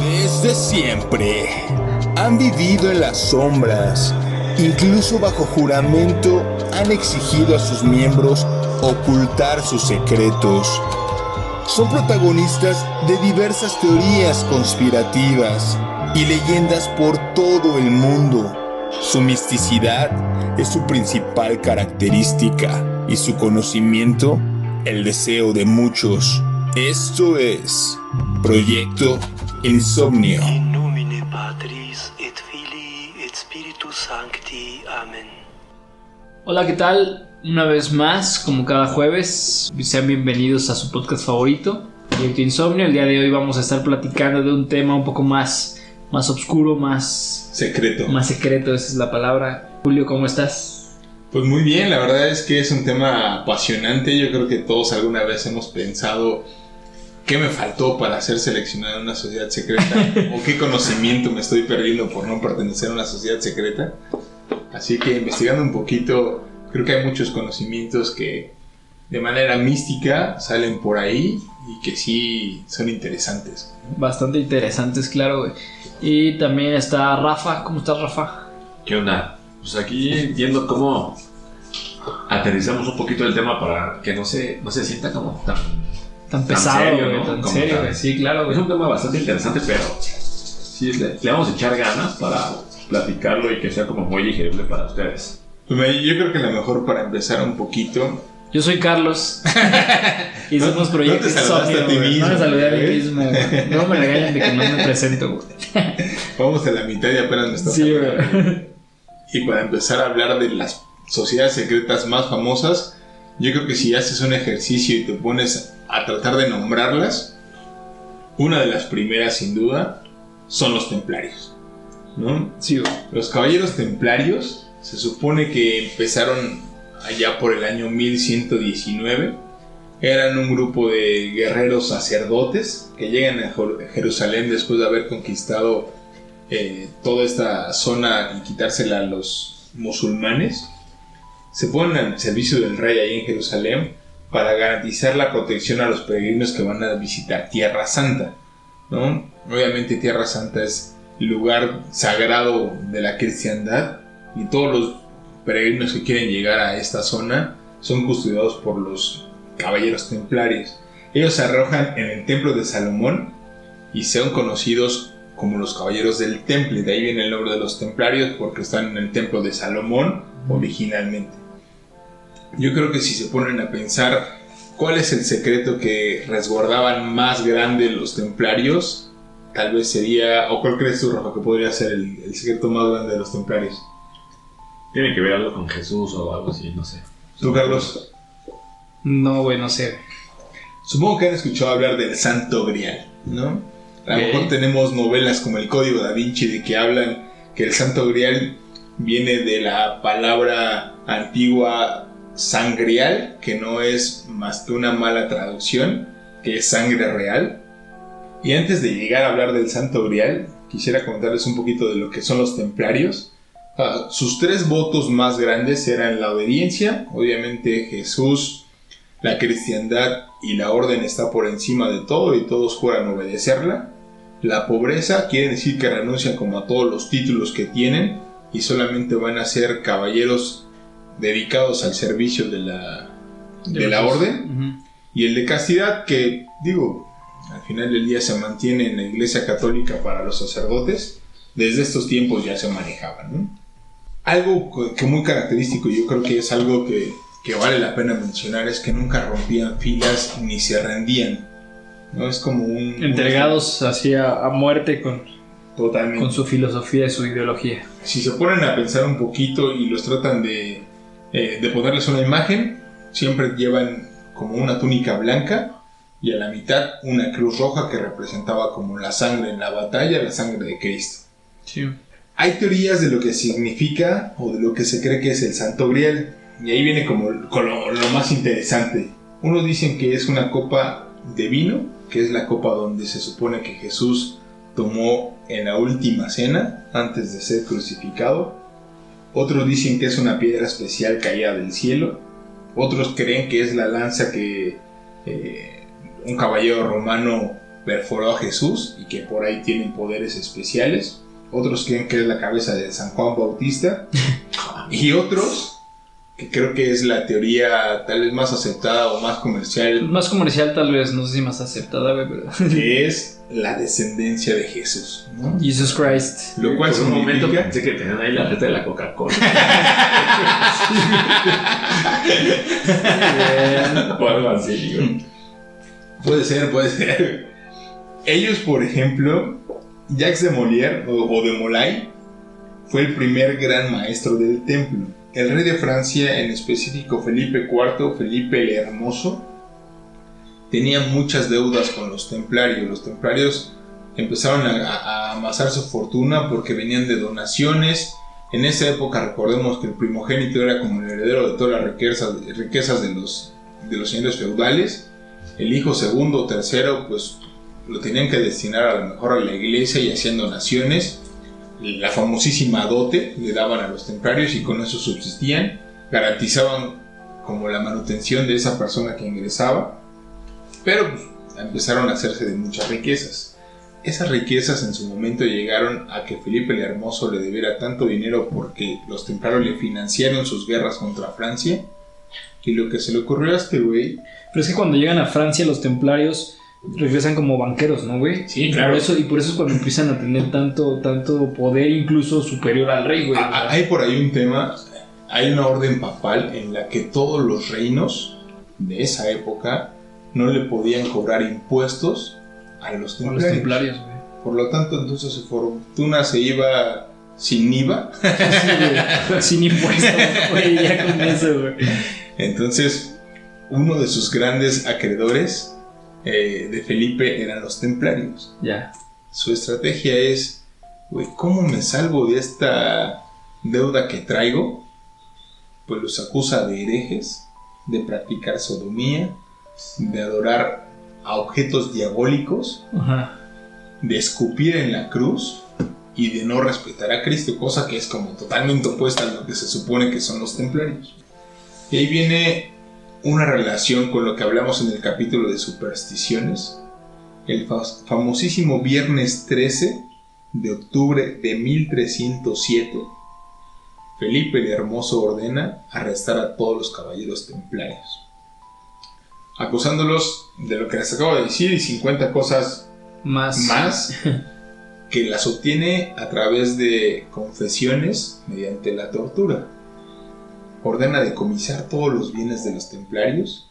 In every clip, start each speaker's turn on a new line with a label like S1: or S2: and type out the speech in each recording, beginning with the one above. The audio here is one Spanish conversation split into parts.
S1: Desde siempre han vivido en las sombras, incluso bajo juramento han exigido a sus miembros ocultar sus secretos. Son protagonistas de diversas teorías conspirativas y leyendas por todo el mundo. Su misticidad es su principal característica y su conocimiento el deseo de muchos. Esto es Proyecto Insomnio.
S2: In nomine Patris et Filii et Spiritus Sancti. Amén.
S3: Hola, ¿qué tal? Una vez más, como cada jueves, sean bienvenidos a su podcast favorito, Proyecto Insomnio. El día de hoy vamos a estar platicando de un tema un poco más oscuro, más
S4: secreto,
S3: esa es la palabra. Julio, ¿cómo estás?
S4: Pues muy bien, la verdad es que es un tema apasionante. Yo creo que todos alguna vez hemos pensado ¿qué me faltó para ser seleccionado en una sociedad secreta? ¿O qué conocimiento me estoy perdiendo por no pertenecer a una sociedad secreta? Así que investigando un poquito, creo que hay muchos conocimientos que de manera mística salen por ahí y que sí son interesantes.
S3: Bastante interesantes, claro, güey. Y también está Rafa. ¿Cómo estás, Rafa?
S5: ¿Qué onda? Pues aquí viendo cómo aterrizamos un poquito el tema para que no se sienta como
S3: tan pesado,
S5: serio,
S3: güey,
S5: ¿no?
S3: tan
S5: Como
S3: serio,
S5: tal.
S3: güey. Sí, claro, güey.
S5: Es un tema bastante interesante, pero sí, le vamos a echar ganas para platicarlo y que sea como muy digerible para ustedes.
S4: Pues yo creo que lo mejor para empezar un poquito...
S3: Yo soy Carlos y somos Proyecto
S4: No te saludaste
S3: Insomnio,
S4: a ti
S3: güey.
S4: mismo,
S3: No me saludé a mí
S4: güey.
S3: mismo, güey. No me regañan de que no me presento, güey.
S4: Vamos a la mitad y apenas me está
S3: Sí, güey.
S4: Y para empezar a hablar de las sociedades secretas más famosas, yo creo que si haces un ejercicio y te pones a tratar de nombrarlas, una de las primeras sin duda son los templarios, ¿no?
S3: Sí, güey.
S4: Los caballeros templarios se supone que empezaron allá por el año 1119. Eran un grupo de guerreros sacerdotes que llegan a Jerusalén después de haber conquistado toda esta zona y quitársela a los musulmanes. Se ponen al servicio del rey ahí en Jerusalén para garantizar la protección a los peregrinos que van a visitar Tierra Santa, ¿no? Obviamente Tierra Santa es el lugar sagrado de la cristiandad y todos los peregrinos que quieren llegar a esta zona son custodiados por los caballeros templarios. Ellos se arrojan en el templo de Salomón y son conocidos como los caballeros del temple. De ahí viene el nombre de los templarios, porque están en el templo de Salomón originalmente. Yo creo que si se ponen a pensar cuál es el secreto que resguardaban más grande los templarios, tal vez sería, o cuál crees tú, Rafa, que podría ser el secreto más grande de los templarios.
S5: Tiene que ver algo con Jesús o algo así, no sé.
S4: ¿Tú, Carlos?
S3: No, güey, no sé.
S4: Supongo que han escuchado hablar del Santo Grial, ¿no? A lo mejor tenemos novelas como El Código Da Vinci de que hablan que el Santo Grial viene de la palabra antigua sangrial, que no es más que una mala traducción, que es sangre real. Y antes de llegar a hablar del Santo Grial, quisiera contarles un poquito de lo que son los templarios. Sus tres votos más grandes eran la obediencia, obviamente Jesús, la cristiandad y la orden está por encima de todo y todos juran obedecerla. La pobreza quiere decir que renuncian como a todos los títulos que tienen y solamente van a ser caballeros dedicados al servicio de la orden.
S3: Uh-huh.
S4: Y el de castidad, que digo, al final del día se mantiene en la Iglesia Católica para los sacerdotes, desde estos tiempos ya se manejaban, ¿no? Algo que muy característico, y yo creo que es algo que vale la pena mencionar, es que nunca rompían filas ni se rendían, ¿no? Es como
S3: Entregados así a muerte
S4: totalmente.
S3: con su filosofía y su ideología.
S4: Si se ponen a pensar un poquito y los tratan de ponerles una imagen, siempre llevan como una túnica blanca y a la mitad una cruz roja que representaba como la sangre en la batalla, la sangre de Cristo.
S3: Sí.
S4: Hay teorías de lo que significa o de lo que se cree que es el Santo Grial, y ahí viene como con lo más interesante. Unos dicen que es una copa de vino, que es la copa donde se supone que Jesús tomó en la última cena antes de ser crucificado. Otros dicen que es una piedra especial caída del cielo. Otros creen que es la lanza que un caballero romano perforó a Jesús y que por ahí tienen poderes especiales. Otros creen que es la cabeza de San Juan Bautista. Y otros, que creo que es la teoría tal vez más aceptada o más comercial.
S3: Más comercial tal vez, no sé si más aceptada, güey, pero...
S4: Que es la descendencia de Jesús, ¿no?
S3: Jesus Christ.
S4: Lo cual
S5: Por un momento
S4: significa...
S5: pensé que tenían ahí la receta de la Coca-Cola. O algo así, digo.
S4: Puede ser. Ellos, por ejemplo, Jacques de Molière o de Molay fue el primer gran maestro del templo. El rey de Francia, en específico Felipe IV, Felipe el Hermoso, tenía muchas deudas con los templarios. Los templarios empezaron a amasar su fortuna porque venían de donaciones. En esa época recordemos que el primogénito era como el heredero de todas las riquezas de los señores feudales. El hijo segundo o tercero pues lo tenían que destinar a lo mejor a la iglesia y hacían donaciones. La famosísima dote le daban a los templarios y con eso subsistían. Garantizaban como la manutención de esa persona que ingresaba. Pero pues, empezaron a hacerse de muchas riquezas. Esas riquezas en su momento llegaron a que Felipe el Hermoso le debiera tanto dinero porque los templarios le financiaron sus guerras contra Francia. Y lo que se le ocurrió a este güey...
S3: Pero es que cuando llegan a Francia los templarios regresan como banqueros, ¿no, güey?
S4: Sí, claro.
S3: Y por eso es cuando empiezan a tener tanto poder, incluso superior al rey, güey.
S4: Hay por ahí un tema, hay una orden papal en la que todos los reinos de esa época no le podían cobrar impuestos a los templarios.
S3: Güey.
S4: Por lo tanto, entonces su fortuna se iba sin IVA.
S3: Sí, güey. Sin impuestos, güey, ya con eso, güey.
S4: Entonces, uno de sus grandes acreedores de Felipe eran los templarios.
S3: Ya.
S4: Su estrategia es, güey, ¿cómo me salvo de esta deuda que traigo? Pues los acusa de herejes, de practicar sodomía, de adorar a objetos diabólicos,
S3: Ajá.
S4: de escupir en la cruz y de no respetar a Cristo, cosa que es como totalmente opuesta a lo que se supone que son los templarios. Y ahí viene una relación con lo que hablamos en el capítulo de supersticiones. El famosísimo viernes 13 de octubre de 1307, Felipe el Hermoso ordena arrestar a todos los caballeros templarios, acusándolos de lo que les acabo de decir y 50 cosas más que las obtiene a través de confesiones mediante la tortura. Ordena decomisar todos los bienes de los templarios,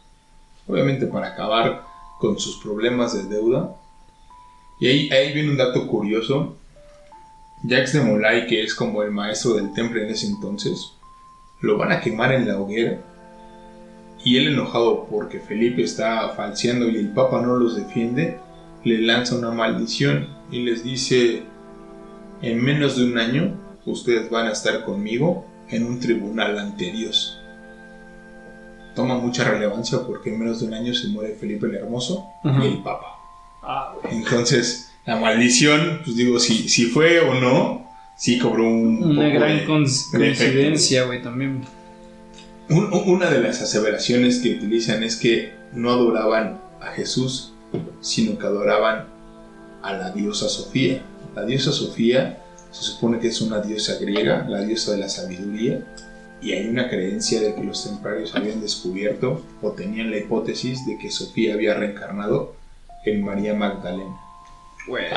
S4: obviamente para acabar con sus problemas de deuda. Y ahí viene un dato curioso. Jacques de Molay, que es como el maestro del temple en ese entonces, lo van a quemar en la hoguera. Y él, enojado porque Felipe está falseando y el Papa no los defiende, le lanza una maldición y les dice: en menos de un año ustedes van a estar conmigo en un tribunal ante Dios. Toma mucha relevancia porque en menos de un año se muere Felipe el Hermoso. Ajá. Y el Papa. Entonces la maldición, pues digo, si fue o no, sí cobró una
S3: gran coincidencia, güey, también.
S4: Una de las aseveraciones que utilizan es que no adoraban a Jesús, sino que adoraban a la diosa Sofía. La diosa Sofía se supone que es una diosa griega, la diosa de la sabiduría, y hay una creencia de que los templarios habían descubierto o tenían la hipótesis de que Sofía había reencarnado en María Magdalena. Bueno.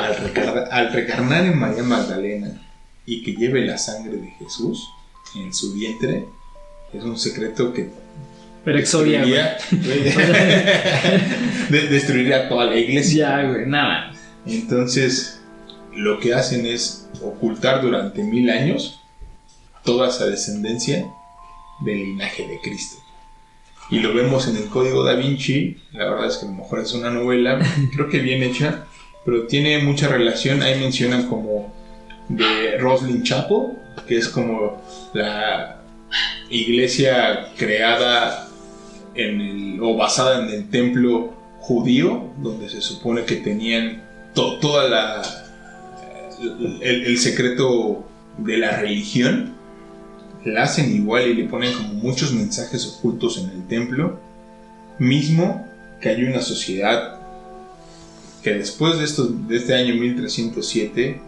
S4: Al reencarnar en María Magdalena y que lleve la sangre de Jesús en su vientre, es un secreto que
S3: pero exodia,
S4: destruiría toda la iglesia.
S3: Ya, güey, nada.
S4: Entonces, lo que hacen es ocultar durante 1000 años toda esa descendencia del linaje de Cristo. Y lo vemos en el Código Da Vinci. La verdad es que a lo mejor es una novela, creo que bien hecha, pero tiene mucha relación. Ahí mencionan como de Roslin Chapel, que es como la iglesia creada o basada en el templo judío, donde se supone que tenían toda el secreto de la religión. la hacen igual y le ponen como muchos mensajes ocultos en el templo, mismo que hay una sociedad que después de este año 1307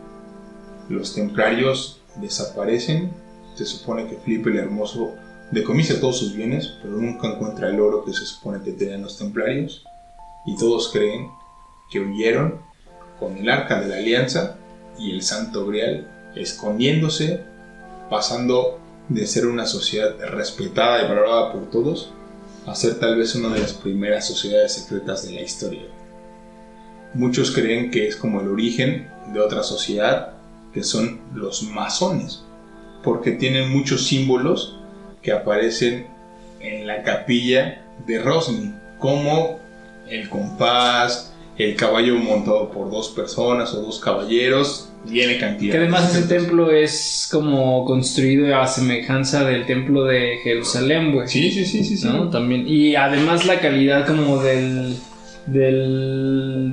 S4: los templarios desaparecen. Se supone que Felipe el Hermoso decomisa todos sus bienes, pero nunca encuentra el oro que se supone que tenían los templarios, y todos creen que huyeron con el Arca de la Alianza y el Santo Grial, escondiéndose, pasando de ser una sociedad respetada y valorada por todos a ser tal vez una de las primeras sociedades secretas de la historia. Muchos creen que es como el origen de otra sociedad, que son los masones, porque tienen muchos símbolos que aparecen en la capilla de Rosny, como el compás, el caballo montado por 2 personas o 2 caballeros, tiene cantidad.
S3: Que además ese templo es como construido a semejanza del templo de Jerusalén, güey.
S4: Sí.
S3: ¿No? También. Y además la calidad como del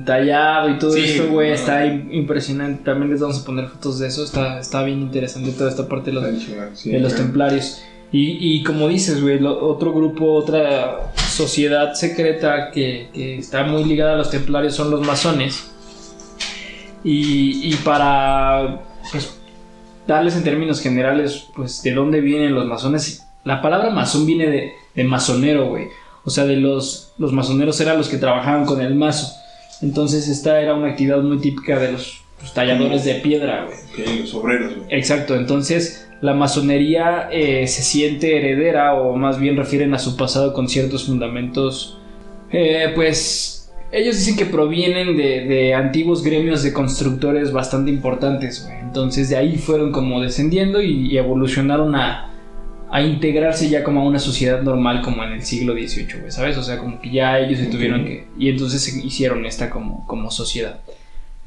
S3: tallado y todo esto, güey, está impresionante. También les vamos a poner fotos de eso. Está bien interesante toda esta parte de los templarios. Y como dices, güey, otro grupo, otra sociedad secreta que está muy ligada a los templarios son los masones. Y para pues, darles en términos generales, pues, de dónde vienen los masones. La palabra masón viene de masonero, güey. O sea, de los masoneros eran los que trabajaban con el mazo. Entonces esta era una actividad muy típica de los talladores de piedra, güey.
S4: Los obreros, güey.
S3: Exacto, entonces la masonería se siente heredera, o más bien refieren a su pasado con ciertos fundamentos, pues ellos dicen que provienen de antiguos gremios de constructores bastante importantes, güey. Entonces de ahí fueron como descendiendo y evolucionaron a integrarse ya como a una sociedad normal, como en el siglo XVIII, güey, ¿sabes? O sea, como que ya ellos se tuvieron que... Y entonces se hicieron esta como sociedad.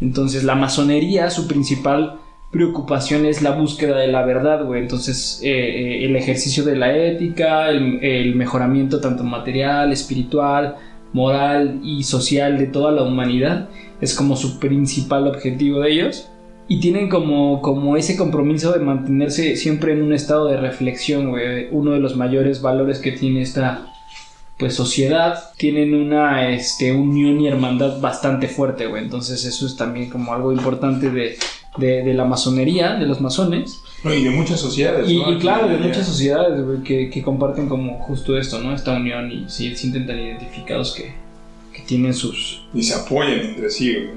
S3: Entonces la masonería, su principal preocupación es la búsqueda de la verdad, güey. Entonces el ejercicio de la ética, el mejoramiento tanto material, espiritual, moral y social de toda la humanidad es como su principal objetivo de ellos. Y tienen como ese compromiso de mantenerse siempre en un estado de reflexión, güey. Uno de los mayores valores que tiene esta pues sociedad. Tienen una unión y hermandad bastante fuerte, güey. Entonces eso es también como algo importante de la masonería, de los masones.
S4: No, y de muchas sociedades, ¿no?
S3: Y claro, de muchas sociedades, güey, que comparten como justo esto, ¿no? Esta unión, y sí, se sienten tan identificados que tienen sus...
S4: Y se apoyan entre sí, güey.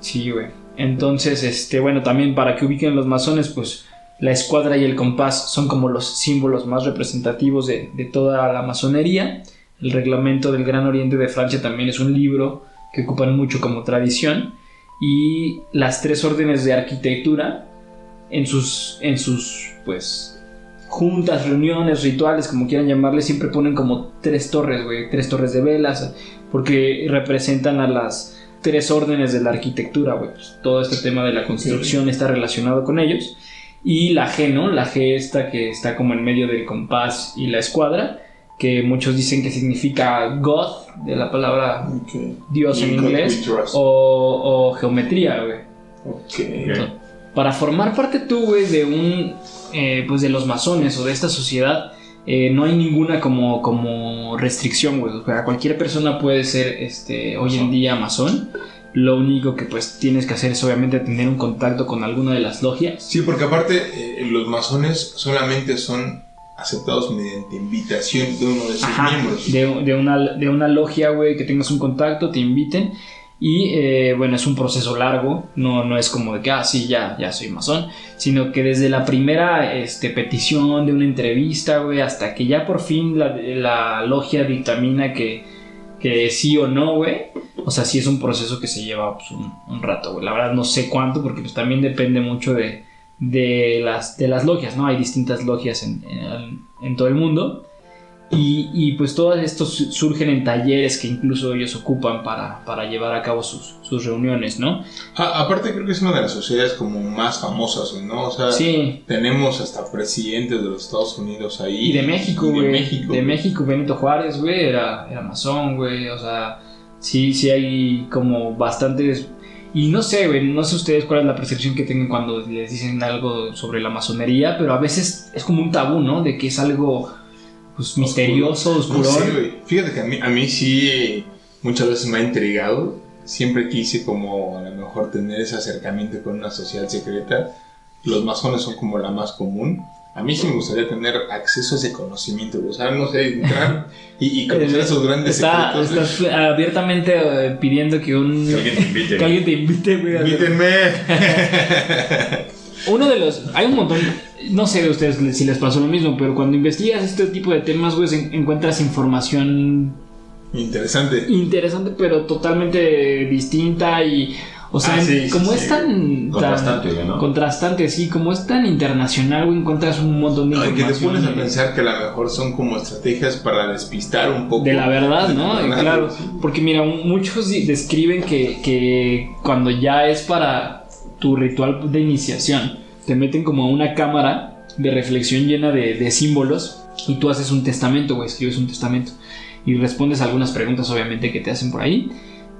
S3: Sí, güey. Entonces, bueno, también para que ubiquen los masones, pues la escuadra y el compás son como los símbolos más representativos de toda la masonería. El reglamento del Gran Oriente de Francia también es un libro que ocupan mucho como tradición. Y las 3 órdenes de arquitectura en sus pues juntas, reuniones, rituales, como quieran llamarle, siempre ponen como 3 torres, güey, 3 torres de velas, porque representan a las 3 órdenes de la arquitectura, güey. Pues todo este tema de la construcción está relacionado con ellos. Y la G, ¿no? La G esta que está como en medio del compás y la escuadra, que muchos dicen que significa God, de la palabra Dios en inglés, o geometría, güey. Entonces, para formar parte tú, güey, de pues de los masones o de esta sociedad, no hay ninguna como restricción, güey. O sea, cualquier persona puede ser hoy en día masón. Lo único que pues tienes que hacer es obviamente tener un contacto con alguna de las logias.
S4: Sí, porque aparte los masones solamente son aceptados mediante invitación de uno de sus miembros.
S3: De una logia, güey, que tengas un contacto, te inviten. Y bueno, es un proceso largo, no es como de que, sí, ya soy masón, sino que desde la primera petición de una entrevista, güey, hasta que ya por fin la logia dictamina que sí o no, güey. O sea, sí es un proceso que se lleva pues, un rato, güey. La verdad no sé cuánto, porque pues también depende mucho de las logias, ¿no? Hay distintas logias en todo el mundo. Y pues todos estos surgen en talleres que incluso ellos ocupan para llevar a cabo sus reuniones, ¿no?
S4: Aparte creo que es una de las sociedades como más famosas, ¿no? O sea, sí. Tenemos hasta presidentes de los Estados Unidos ahí.
S3: Y de México, güey. De México, Benito Juárez, güey, era masón, güey. O sea, sí hay como bastantes. Y no sé, güey, no sé ustedes cuál es la percepción que tengan cuando les dicen algo sobre la masonería, pero a veces es como un tabú, ¿no? De que es algo, pues, misterioso, oscurón.
S4: No sé, güey. Fíjate que a mí sí muchas veces me ha intrigado. Siempre quise como a lo mejor tener ese acercamiento con una sociedad secreta. Los masones son como la más común. A mí sí me gustaría tener acceso a ese conocimiento, o sea, no sé, entrar y conocer esos grandes secretos.
S3: Estás abiertamente pidiendo que
S5: alguien te invite.
S3: Que alguien te invite, güey.
S4: Invítenme.
S3: Hay un montón, no sé de ustedes si les pasó lo mismo, pero cuando investigas este tipo de temas, güey, encuentras información
S4: interesante,
S3: pero totalmente distinta y... O sea, como es tan...
S5: Contrastante, ¿no?
S3: Contrastante, sí. Como es tan internacional, güey, encuentras un montón de información.
S4: Que te pones a pensar que a lo mejor son como estrategias para despistar un poco.
S3: De la verdad, ¿no? Claro.
S4: Sí.
S3: Porque mira, muchos describen que cuando ya es para tu ritual de iniciación, te meten como a una cámara de reflexión llena de símbolos y tú haces un testamento, güey, escribes un testamento y respondes a algunas preguntas, obviamente, que te hacen por ahí.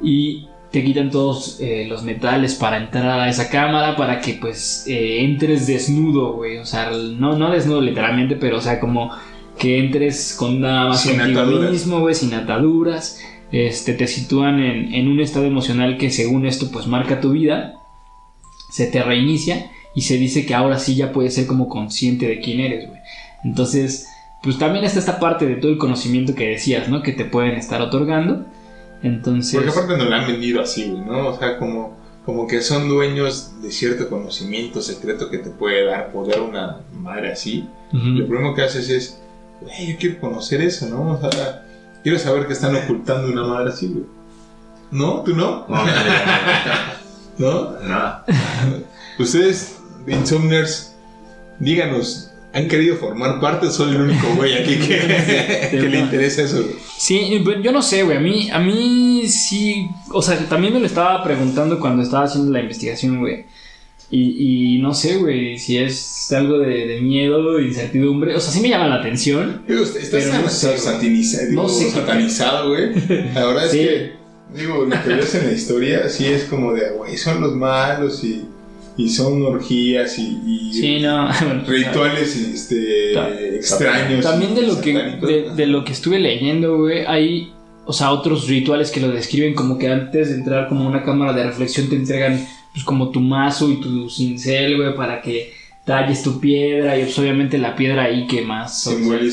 S3: Y... te quitan todos los metales para entrar a esa cámara para que pues entres desnudo, güey. O sea, no desnudo literalmente, pero o sea, como que entres con nada más contigo mismo, güey, sin ataduras. Te sitúan en un estado emocional que según esto pues marca tu vida. Se te reinicia y se dice que ahora sí ya puedes ser como consciente de quién eres, güey. Entonces, pues también está esta parte de todo el conocimiento que decías, ¿no? Que te pueden estar otorgando. Entonces...
S4: Porque aparte nos lo han vendido así, güey, ¿no? O sea, como que son dueños de cierto conocimiento secreto que te puede dar poder una madre así. Uh-huh. Lo primero que haces es, güey, yo quiero conocer eso, ¿no? O sea, quiero saber que están ocultando una madre así, güey. ¿No? ¿Tú no? ¿No?
S5: Nada.
S4: Ustedes, Insomniers, díganos, ¿han querido formar parte o soy el único güey aquí que le interesa eso, güey?
S3: Sí, yo no sé, güey. A mí sí. O sea, también me lo estaba preguntando cuando estaba haciendo la investigación, güey. Y no sé, güey, si es algo de miedo, de incertidumbre. O sea, sí me llama la atención.
S4: Digo, estás satanizado, güey. La verdad es que, digo, lo que ves en la historia, sí es como de, güey, son los malos y son orgías y
S3: sí, no.
S4: rituales extraños.
S3: También de lo que estuve leyendo, güey, hay, o sea, otros rituales que lo describen como que antes de entrar como a una cámara de reflexión te entregan pues como tu mazo y tu cincel, güey, para que talles tu piedra y pues obviamente la piedra ahí que más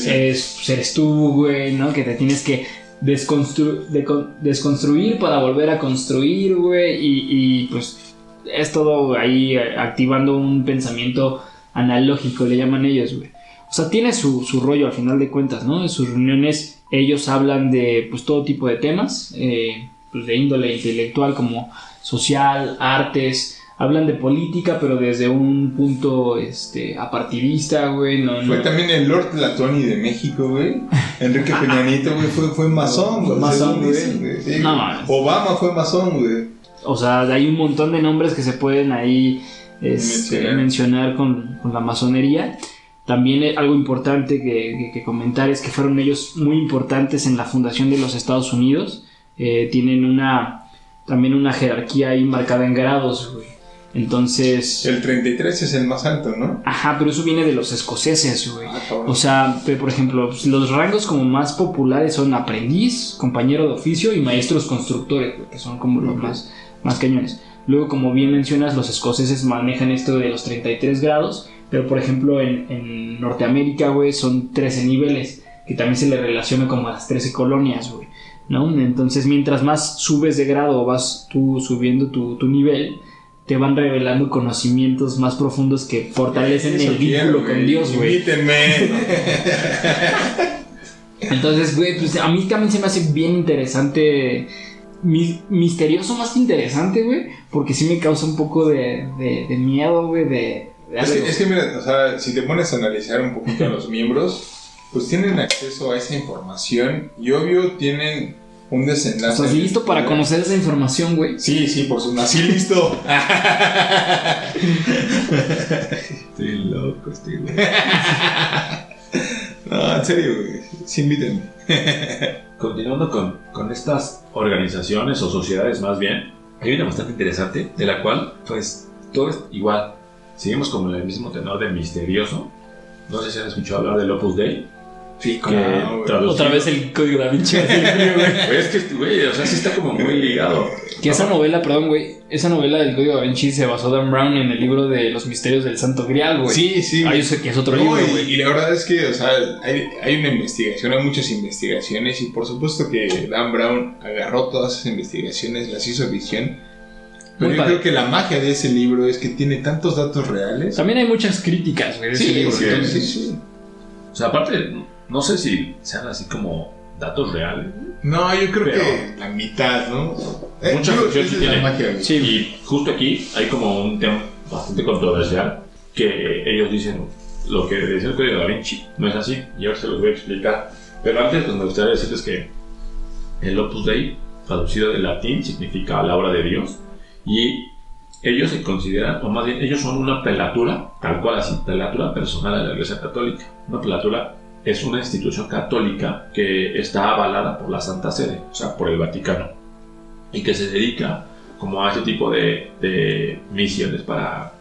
S3: eres tú, güey, ¿no? Que te tienes que desconstruir para volver a construir, güey, y pues es todo ahí activando un pensamiento analógico, le llaman ellos, güey. O sea, tiene su rollo al final de cuentas, ¿no? En sus reuniones ellos hablan de pues todo tipo de temas, pues de índole intelectual como social, artes, hablan de política, pero desde un punto apartidista, güey.
S4: Fue también el Lord Tlatoani de México, güey. Enrique Peña Nieto, güey, fue masón, güey.
S3: Masón, güey.
S4: Sí, no, Obama fue masón, güey.
S3: O sea, hay un montón de nombres que se pueden ahí mencionar con la masonería. También algo importante que comentar es que fueron ellos muy importantes en la fundación de los Estados Unidos. Tienen también una jerarquía ahí marcada en grados, güey. Entonces...
S4: El 33 es el más alto, ¿no?
S3: Ajá, pero eso viene de los escoceses, güey. O sea, por ejemplo, los rangos como más populares son aprendiz, compañero de oficio y maestros constructores, güey, que son como los más cañones. Luego, como bien mencionas, los escoceses manejan esto de los 33 grados, pero por ejemplo en Norteamérica, güey, son 13 niveles, que también se le relaciona como a las 13 colonias, güey, ¿no? Entonces, mientras más subes de grado o vas tú subiendo tu nivel, te van revelando conocimientos más profundos que fortalecen el vínculo con Dios, güey.
S4: Invítenme.
S3: Entonces, güey, pues a mí también se me hace bien interesante, misterioso más que interesante, güey, porque sí me causa un poco de miedo, güey,
S4: es que mira, o sea, si te pones a analizar un poquito a los miembros, pues tienen acceso a esa información y obvio tienen un desenlace.
S3: ¿Estás listo para conocer esa información, güey?
S4: Sí, por su nací listo.
S5: Estoy loco, güey.
S4: No, en serio, güey. Sí, invítenme.
S5: Continuando con estas organizaciones o sociedades más bien, hay una bastante interesante, de la cual, pues, todo es igual. Seguimos como en el mismo tenor de misterioso. No sé si han escuchado hablar del Opus Dei.
S4: Sí,
S3: Otra vez el código da Vinci.
S5: Güey, es que, güey, o sea, sí está como muy ligado.
S3: Que esa novela, perdón, güey, esa novela del código da Vinci se basó Dan Brown en el libro de los misterios del Santo Grial, güey.
S4: Sí.
S3: Ah, yo sé que es otro libro, güey.
S4: Y la verdad es que, o sea, hay una investigación, hay muchas investigaciones y por supuesto que Dan Brown agarró todas esas investigaciones, las hizo visión. Pero
S3: Muy
S4: yo
S3: padre.
S4: creo que la magia de ese libro es que tiene tantos datos reales.
S3: También hay muchas críticas, güey, de ese libro.
S4: Sí.
S5: O sea, aparte, no sé si sean así como datos reales.
S4: No, yo creo
S5: Pero-
S4: que la mitad, ¿no?
S5: Mucha
S4: Digo,
S5: ficción
S4: esa
S5: sí
S4: es la
S5: tiene.
S4: magia, güey.
S3: Sí.
S5: Y justo aquí hay como un tema bastante controversial que ellos dicen lo que decía el código da Vinci no es así, y ahora se los voy a explicar. Pero antes, pues, me gustaría decirles que el Opus Dei, traducido del latín, significa la obra de Dios, y ellos se consideran, o más bien, ellos son una prelatura, tal cual así, prelatura personal de la Iglesia Católica. Una prelatura es una institución católica que está avalada por la Santa Sede, o sea, por el Vaticano, y que se dedica como a ese tipo de misiones para,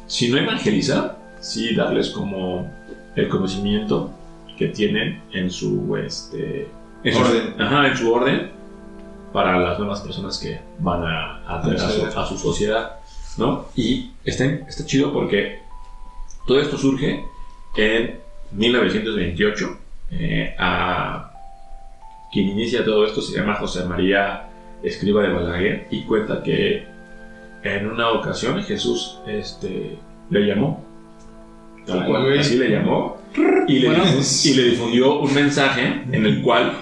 S5: si no evangelizar, sí darles como el conocimiento que tienen en su
S4: orden.
S5: en su orden para las nuevas personas que van a traer a su sociedad, ¿no? Y está chido porque todo esto surge en 1928. Quien inicia todo esto se llama José María Escriba de Balaguer y cuenta que en una ocasión Jesús le llamó, tal cual,
S4: güey.
S5: así le llamó, y le difundió un mensaje en el cual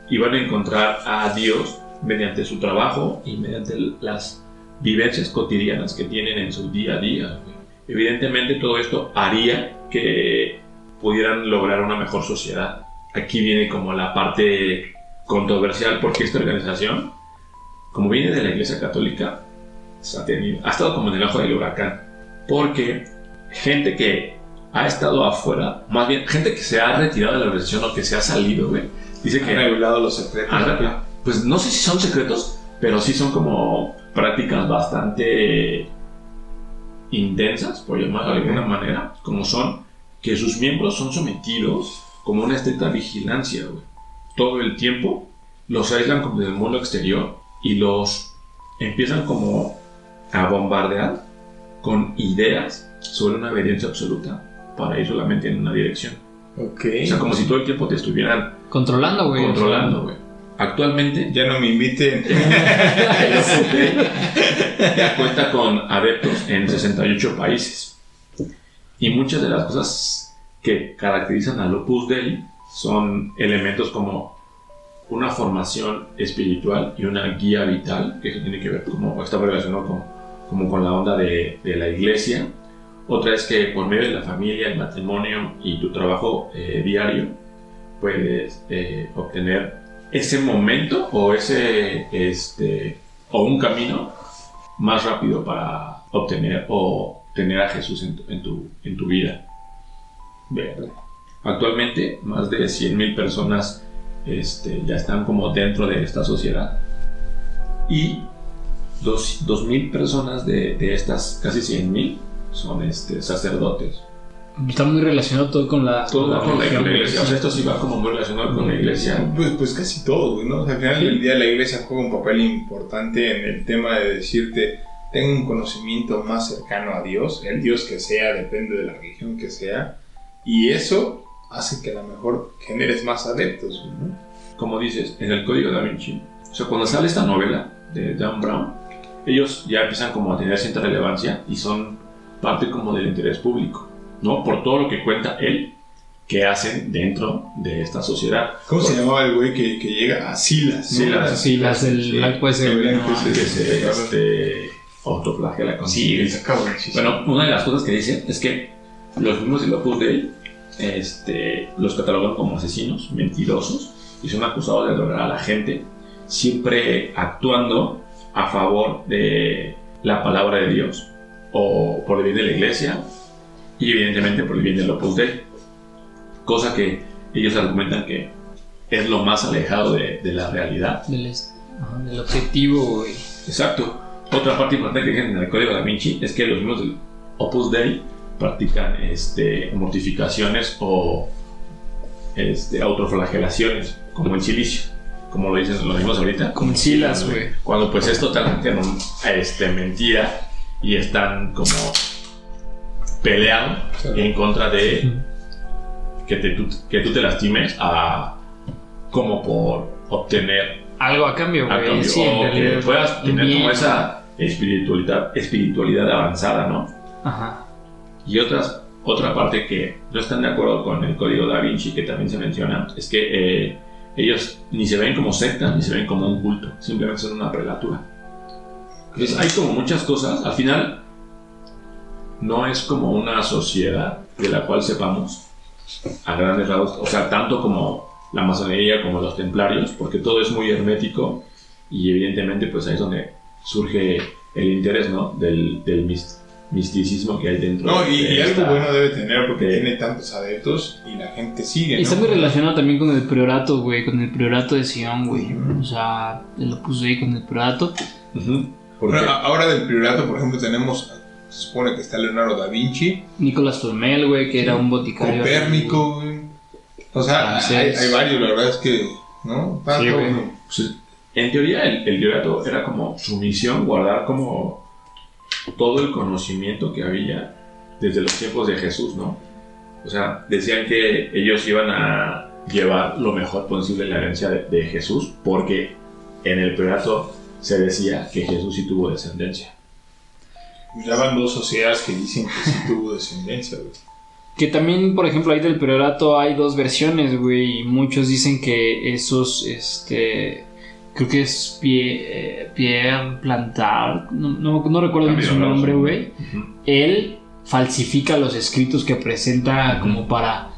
S5: iban a encontrar a Dios mediante su trabajo y mediante las vivencias cotidianas que tienen en su día a día, güey. Evidentemente todo esto haría que pudieran lograr una mejor sociedad. Aquí viene como la parte controversial, porque esta organización, como viene de la Iglesia Católica, ha estado como en el ojo del huracán, porque gente que ha estado afuera, más bien gente que se ha retirado de la organización o que se ha salido, güey, dice que
S4: Han revelado los secretos.
S5: pues no sé si son secretos, pero sí son como prácticas bastante intensas, por llamarlo de alguna manera, como son que sus miembros son sometidos como una estricta vigilancia, güey. Todo el tiempo los aíslan como del mundo exterior y los empiezan como a bombardear con ideas sobre una obediencia absoluta para ir solamente en una dirección.
S4: Ok.
S5: O sea, como si todo el tiempo te estuvieran
S3: Controlando, güey.
S5: controlando, güey. Actualmente
S4: Ya no me inviten.
S5: el Opus Dei ya cuenta con adeptos en 68 países. Y muchas de las cosas que caracterizan al Opus Dei son elementos como una formación espiritual y una guía vital, que eso tiene que ver, como está relacionado con la onda de la iglesia. Otra es que por medio de la familia, el matrimonio y tu trabajo diario puedes obtener ese momento o o un camino más rápido para obtener o tener a Jesús en tu vida. Verde. Actualmente más de 100,000 personas ya están como dentro de esta sociedad y 2,000 personas de estas casi 100,000 son sacerdotes.
S3: Está muy relacionado todo con la
S5: Con la
S3: religión,
S5: iglesia. O sea, esto sí va como muy relacionado con la iglesia.
S4: Pues casi todo, güey, ¿no? O sea, al final del día la iglesia juega un papel importante en el tema de decirte, tengo un conocimiento más cercano a Dios, el Dios que sea, depende de la religión que sea, y eso hace que a lo mejor generes más adeptos, güey, ¿no?
S5: Como dices, en el Código da Vinci, o sea, cuando sale esta novela de Dan Brown, ellos ya empiezan como a tener cierta relevancia y son parte como del interés público, ¿no? Por todo lo que cuenta él que hacen dentro de esta sociedad.
S4: ¿Cómo se llamaba el güey que llega a Silas? ¿No?
S3: Silas del blanco ese,
S4: el
S3: güey.
S4: blanco
S3: No,
S4: ese,
S5: Que se autoflagela con
S4: Sí, le sacaba muchísimo.
S5: Bueno, una de las cosas que dice es que los mismos del Opus Dei los catalogan como asesinos, mentirosos, y son acusados de drogar a la gente, siempre actuando a favor de la palabra de Dios, o por el bien de la iglesia, y evidentemente por el bien del Opus Dei. Cosa que ellos argumentan que es lo más alejado de la realidad.
S3: El objetivo, güey.
S5: Exacto. Otra parte importante que tienen en el código Da Vinci es que los miembros del Opus Dei practican mortificaciones o autoflagelaciones, como el silicio, como lo dimos ahorita.
S3: Con Silas, güey.
S5: Cuando pues es totalmente mentira y están como peleando en contra de que tú te lastimes como por obtener
S3: algo a cambio, güey. Sí,
S5: o que puedas tener como esa espiritualidad avanzada, ¿no?
S3: Ajá.
S5: Y otra parte que no están de acuerdo con el código Da Vinci, que también se menciona, es que ellos ni se ven como secta ni se ven como un culto, simplemente son una prelatura. Entonces hay como muchas cosas. Al final no es como una sociedad de la cual sepamos a grandes rasgos, o sea, tanto como la masonería como los templarios, porque todo es muy hermético y evidentemente pues ahí es donde surge el interés, ¿no? del misticismo que hay dentro.
S4: No, y algo bueno debe tener porque tiene tantos adeptos y la gente sigue, ¿no?
S3: Y está muy relacionado también con el priorato, güey, con el priorato de Sion, güey. O sea, lo puse ahí con el priorato.
S4: Ahora del priorato, por ejemplo, tenemos, se supone que está Leonardo da Vinci,
S3: Nicolás Flamel, güey, que era un boticario.
S4: Copérnico, güey. O sea, hay varios, la verdad es que, ¿no?
S3: Sí, güey.
S5: Pues, en teoría el priorato era como su misión, guardar como todo el conocimiento que había desde los tiempos de Jesús, ¿no? O sea, decían que ellos iban a llevar lo mejor posible la herencia de Jesús, porque en el priorato se decía que Jesús sí tuvo descendencia.
S4: Ya van dos sociedades que dicen que sí tuvo descendencia, güey.
S3: Que también, por ejemplo, ahí del priorato hay dos versiones, güey. Y muchos dicen que esos, creo que es Pierre Plantard, no recuerdo bien su nombre, güey. Él falsifica los escritos que presenta como para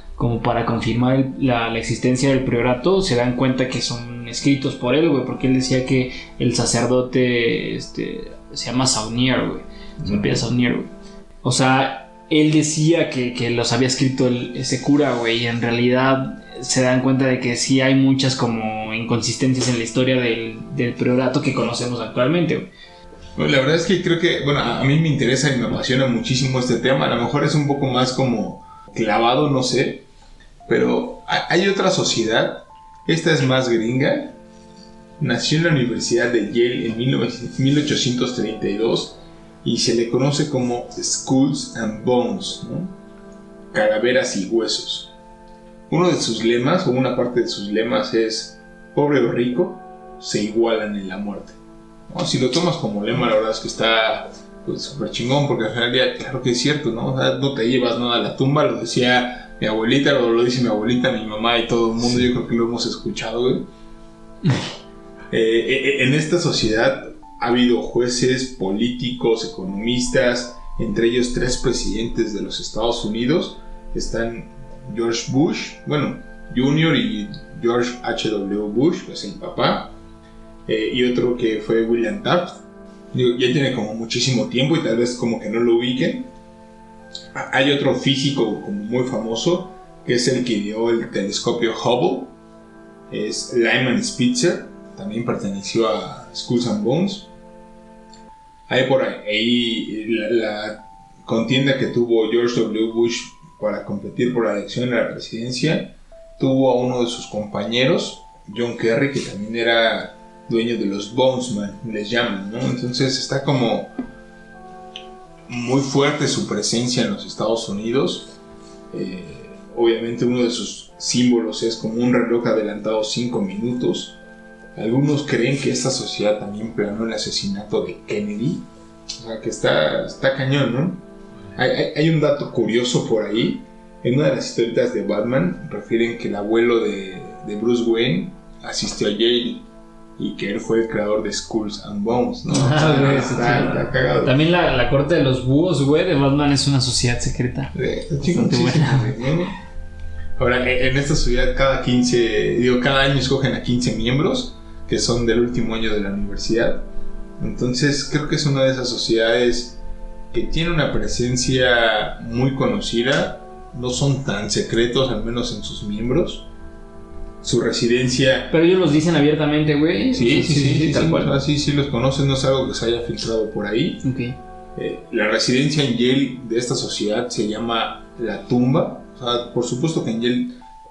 S3: confirmar la existencia del priorato. Se dan cuenta que son escritos por él, güey, porque él decía que el sacerdote se llama Saunier, güey. Se llama Saunier, güey. O sea, él decía que los había escrito ese cura, güey, y en realidad se dan cuenta de que sí hay muchas como inconsistencias en la historia del priorato que conocemos actualmente, güey.
S4: Bueno, la verdad es que creo que, bueno, a mí me interesa y me apasiona muchísimo este tema. A lo mejor es un poco más como clavado, no sé, pero hay otra sociedad, esta es más gringa, nació en la Universidad de Yale en 1832 y se le conoce como Skulls and Bones, ¿no? Calaveras y huesos. Uno de sus lemas, o una parte de sus lemas es: pobre o rico, se igualan en la muerte, ¿no? Si lo tomas como lema, la verdad es que está súper chingón, porque al final ya, claro que es cierto, ¿no? O sea, no te llevas nada a la tumba, lo decía mi abuelita, lo dice mi abuelita, mi mamá y todo el mundo, yo creo que lo hemos escuchado, güey. En esta sociedad ha habido jueces, políticos, economistas, entre ellos 3 presidentes de los Estados Unidos. Están George Bush, bueno, Jr. y George H.W. Bush, pues el papá, y otro que fue William Taft. Ya tiene como muchísimo tiempo y tal vez como que no lo ubiquen. Hay otro físico como muy famoso, que es el que ideó el telescopio Hubble, es Lyman Spitzer, también perteneció a Skulls and Bones. Hay por ahí la contienda que tuvo George W. Bush para competir por la elección de la presidencia. Tuvo a uno de sus compañeros, John Kerry, que también era dueño de los Bonesman, les llaman, ¿no? Entonces está como muy fuerte su presencia en los Estados Unidos. Obviamente uno de sus símbolos es como un reloj adelantado 5 minutos. Algunos creen que esta sociedad también planeó el asesinato de Kennedy. O sea que está cañón, ¿no? Hay un dato curioso por ahí. En una de las historietas de Batman refieren que el abuelo de Bruce Wayne asistió a Yale y que él fue el creador de Skulls and Bones, ¿no? Está cagado.
S3: También la corte de los búhos, güey, de Batman es una sociedad secreta.
S4: Ahora, en esta sociedad cada año escogen a 15 miembros que son del último año de la universidad. Entonces creo que es una de esas sociedades que tiene una presencia muy conocida. No son tan secretos, al menos en sus miembros. su residencia.
S3: Pero ellos los dicen abiertamente, güey.
S4: Sí,
S3: tal cual.
S4: O sea, sí los conoces, no es algo que se haya filtrado por ahí.
S3: Ok.
S4: La residencia en Yale de esta sociedad se llama La Tumba. O sea, por supuesto que en Yale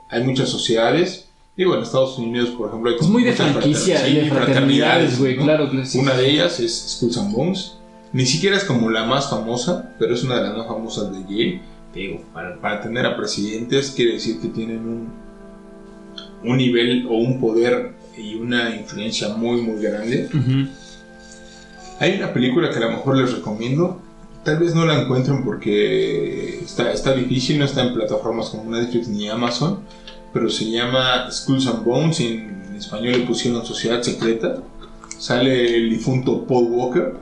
S4: hay muchas sociedades. Digo, en Estados Unidos, por ejemplo, hay
S3: es muy de franquicia, de fraternidades, güey,
S4: ¿no?
S3: Claro que sí.
S4: Una de ellas es Skulls and Bones. Ni siquiera es como la más famosa, pero es una de las más famosas de Yale. Te digo, para tener a presidentes quiere decir que tienen un nivel o un poder y una influencia muy, muy grande.
S3: Uh-huh.
S4: Hay una película que a lo mejor les recomiendo. Tal vez no la encuentren porque está difícil, no está en plataformas como Netflix ni Amazon, pero se llama Skulls and Bones, en español le pusieron Sociedad Secreta. Sale el difunto Paul Walker.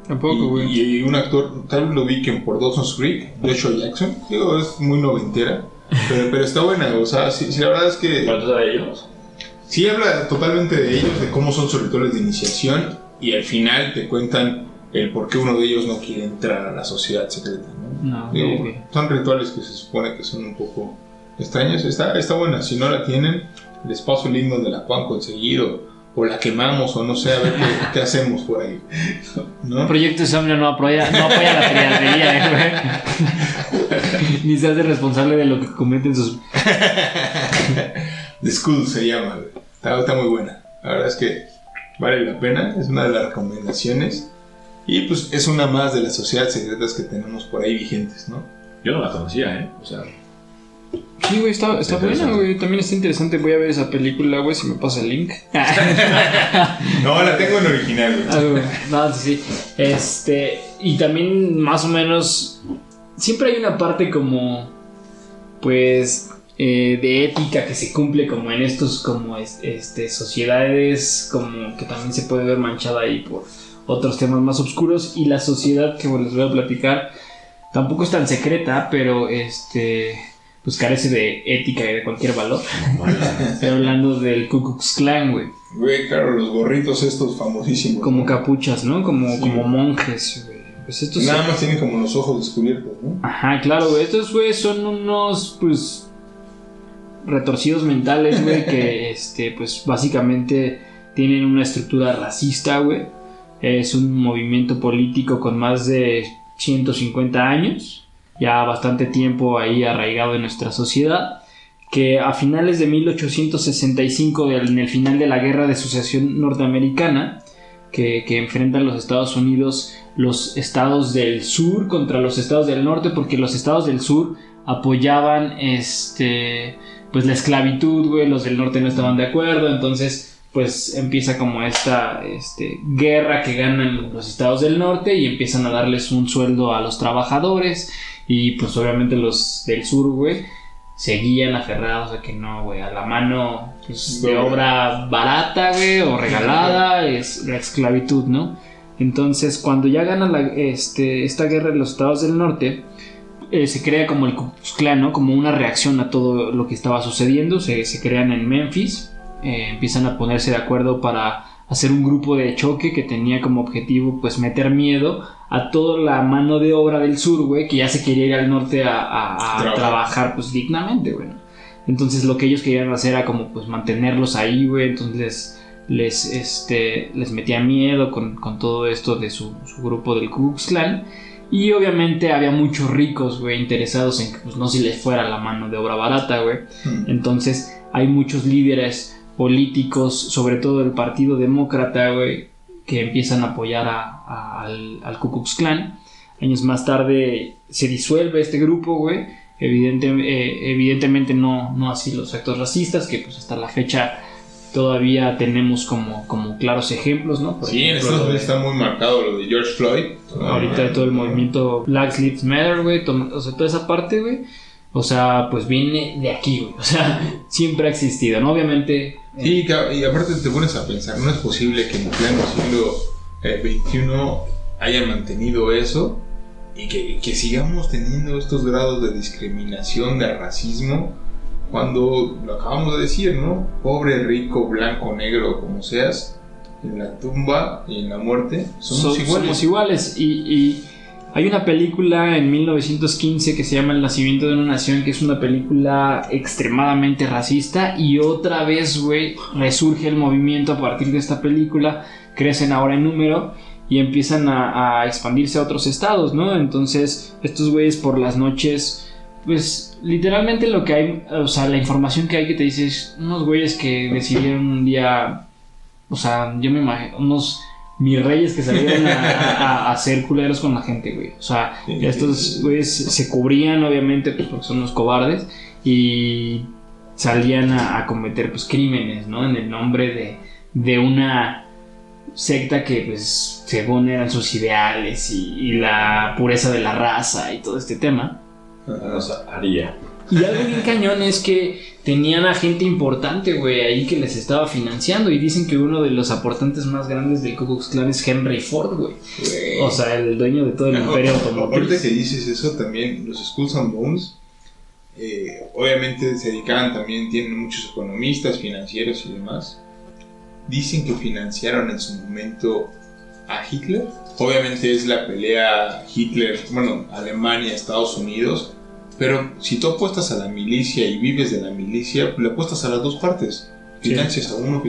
S3: Tampoco, güey.
S4: Y un actor, tal vez lo ubiquen por Dawson's Creek, Joshua Jackson. Digo, es muy noventera, pero está buena. O sea, sí, la verdad es que...
S5: ¿Cuántos de ellos?
S4: Sí, habla totalmente de ellos, de cómo son sus rituales de iniciación, y al final te cuentan el por qué uno de ellos no quiere entrar a la sociedad secreta, ¿no? Digo,
S3: Okay.
S4: son rituales que se supone que son un poco extraños. Está buena. Si no la tienen, les paso el link donde la puedan conseguir, o la quemamos, o no sé, a ver qué hacemos por ahí, ¿no?
S3: Proyecto Insomnio no apoya la piratería, güey. Ni se hace responsable de lo que cometen sus...
S4: The School se llama, güey. Está muy buena. La verdad es que vale la pena. Es una de las recomendaciones. Y pues es una más de las sociedades secretas que tenemos por ahí vigentes, ¿no?
S5: Yo no la conocía, o sea...
S3: Sí, güey, está buena, güey. También está interesante. Voy a ver esa película, güey, si me pasa el link.
S4: No, la tengo en original, güey.
S3: No, sí. Y también, más o menos, siempre hay una parte como, pues, de ética que se cumple como en estos, como, sociedades, como que también se puede ver manchada ahí por otros temas más oscuros. Y la sociedad que les voy a platicar tampoco es tan secreta, pero, pues carece de ética y de cualquier valor. Estoy hablando del Ku Klux Klan, güey.
S4: Güey, claro, los gorritos estos famosísimos.
S3: Como capuchas, ¿no? Como monjes, güey. Pues estos
S4: nada más tienen como los ojos descubiertos, ¿no?
S3: Ajá, claro, güey. Estos, güey, son unos, pues, retorcidos mentales, güey, que, pues, básicamente tienen una estructura racista, güey. Es un movimiento político con más de 150 años. Ya bastante tiempo ahí arraigado en nuestra sociedad, que a finales de 1865, en el final de la Guerra de Sucesión Norteamericana, que enfrentan los Estados Unidos, los estados del sur contra los estados del norte, porque los estados del sur apoyaban pues la esclavitud, güey, los del norte no estaban de acuerdo, entonces pues empieza como esta guerra que ganan los estados del norte y empiezan a darles un sueldo a los trabajadores. Y pues obviamente los del sur, güey, seguían aferrados a que no, güey, a la mano pues, de obra barata, güey, o regalada, es la esclavitud, ¿no? Entonces, cuando ya ganan esta guerra en los estados del norte, se crea como el Ku Klux Klan, ¿no? Como una reacción a todo lo que estaba sucediendo. Se crean en Memphis, empiezan a ponerse de acuerdo para hacer un grupo de choque que tenía como objetivo, pues, meter miedo a toda la mano de obra del sur, güey, que ya se quería ir al norte a trabajar, pues, dignamente, güey, ¿no? Entonces lo que ellos querían hacer era como, pues, mantenerlos ahí, güey. Entonces les metía miedo con todo esto de su grupo del Ku Klux Klan. Y obviamente había muchos ricos, güey, interesados en que, pues, no se les fuera la mano de obra barata, güey. Entonces hay muchos líderes políticos, sobre todo del Partido Demócrata, güey, que empiezan a apoyar al Ku Klux Klan. Años más tarde se disuelve este grupo, güey. Evidentemente no así los actos racistas, que pues hasta la fecha todavía tenemos como claros ejemplos, ¿no? Por
S4: sí,
S3: ejemplo,
S4: en Estados Unidos está muy marcado lo de George Floyd.
S3: Ahorita todo el movimiento Black Lives Matter, güey. O sea, toda esa parte, güey. O sea, pues viene de aquí, güey. O sea, siempre ha existido, ¿no? Obviamente...
S4: Sí, y aparte te pones a pensar, no es posible que en pleno siglo XXI hayan mantenido eso y que sigamos teniendo estos grados de discriminación, de racismo, cuando lo acabamos de decir, ¿no? Pobre, rico, blanco, negro, como seas, en la tumba y en la muerte somos iguales.
S3: Somos iguales y Hay una película en 1915 que se llama El nacimiento de una nación, que es una película extremadamente racista, y otra vez, güey, resurge el movimiento a partir de esta película, crecen ahora en número y empiezan a expandirse a otros estados, ¿no? Entonces, estos güeyes por las noches, pues literalmente lo que hay, o sea, la información que hay que te dice es unos güeyes que decidieron un día, o sea, yo me imagino, unos mis reyes que salieron a hacer culeros con la gente, güey. O sea, estos güeyes se cubrían, obviamente, pues porque son unos cobardes, y salían a cometer, pues, crímenes, ¿no? En el nombre de una secta que, pues, según eran sus ideales y la pureza de la raza y todo este tema.
S5: O sea, haría.
S3: Y algo bien cañón es que tenían a gente importante, güey, ahí que les estaba financiando. Y dicen que uno de los aportantes más grandes del Ku Klux Klan es Henry Ford, güey. O sea, el dueño de todo el imperio automotriz.
S4: Ahorita que dices eso, también los Skulls and Bones, obviamente se dedicaban también, tienen muchos economistas, financieros y demás. Dicen que financiaron en su momento a Hitler. Obviamente es la pelea Hitler, bueno, Alemania, Estados Unidos. Pero si tú apuestas a la milicia y vives de la milicia, le apuestas a las dos partes. Financias a uno.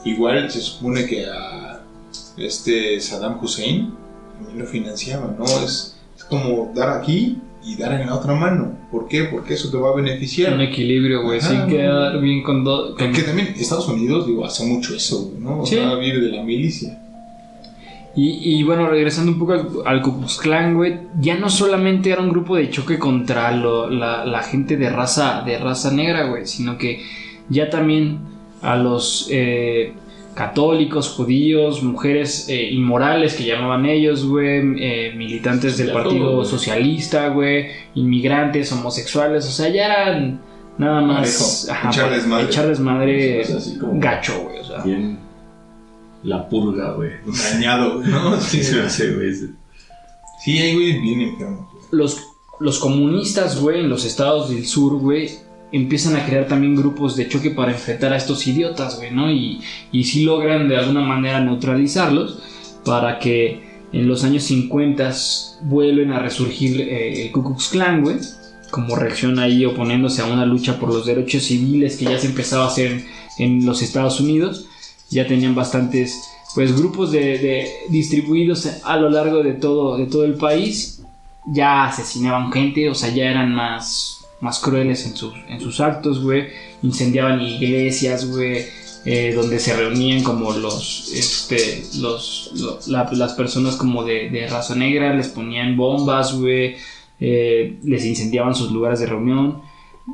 S4: Igual se supone que a Saddam Hussein también lo financiaba, ¿no? Es como dar aquí y dar en la otra mano. ¿Por qué? Porque eso te va a beneficiar.
S3: Un equilibrio, güey. Sí, quedar bien con dos.
S4: Que también Estados Unidos, digo, hace mucho eso, ¿no? O
S3: sí.
S4: sea, vive de la milicia.
S3: Y bueno, regresando un poco al Ku Klux Klan, güey, ya no solamente era un grupo de choque contra la gente de raza negra, güey, sino que ya también a los católicos, judíos, mujeres inmorales que llamaban ellos, güey, militantes del Partido Socialista, güey, inmigrantes, homosexuales, o sea, ya eran nada más echar desmadre gacho, güey, o sea.
S5: Bien. La purga, güey.
S4: Dañado, ¿no?
S5: Sí, se me hace, güey.
S4: Sí, hay güey bien enfermos.
S3: Los comunistas, güey, en los estados del sur, güey, empiezan a crear también grupos de choque para enfrentar a estos idiotas, güey, ¿no? Y sí logran de alguna manera neutralizarlos para que en los años 50 vuelven a resurgir el Ku Klux Klan, güey, como reacción ahí oponiéndose a una lucha por los derechos civiles que ya se empezaba a hacer en los Estados Unidos. Ya tenían bastantes, pues, grupos de distribuidos a lo largo de todo el país. Ya asesinaban gente, o sea, ya eran más crueles en sus actos, güey. Incendiaban iglesias, güey, donde se reunían como las personas como de raza negra. Les ponían bombas, güey, les incendiaban sus lugares de reunión.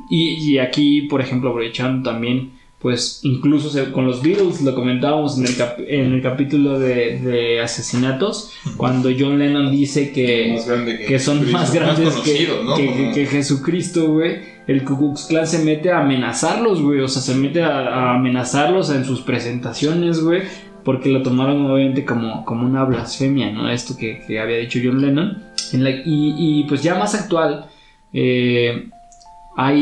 S3: Y aquí, por ejemplo, aprovechando también, pues incluso con los Beatles, lo comentábamos en el capítulo de asesinatos, cuando John Lennon dice que son más grandes que Jesucristo, güey. El Ku Klux Klan se mete a amenazarlos, güey. O sea, se mete a amenazarlos en sus presentaciones, güey, porque lo tomaron obviamente como una blasfemia, ¿no? Esto que había dicho John Lennon. Y pues ya más actual, hay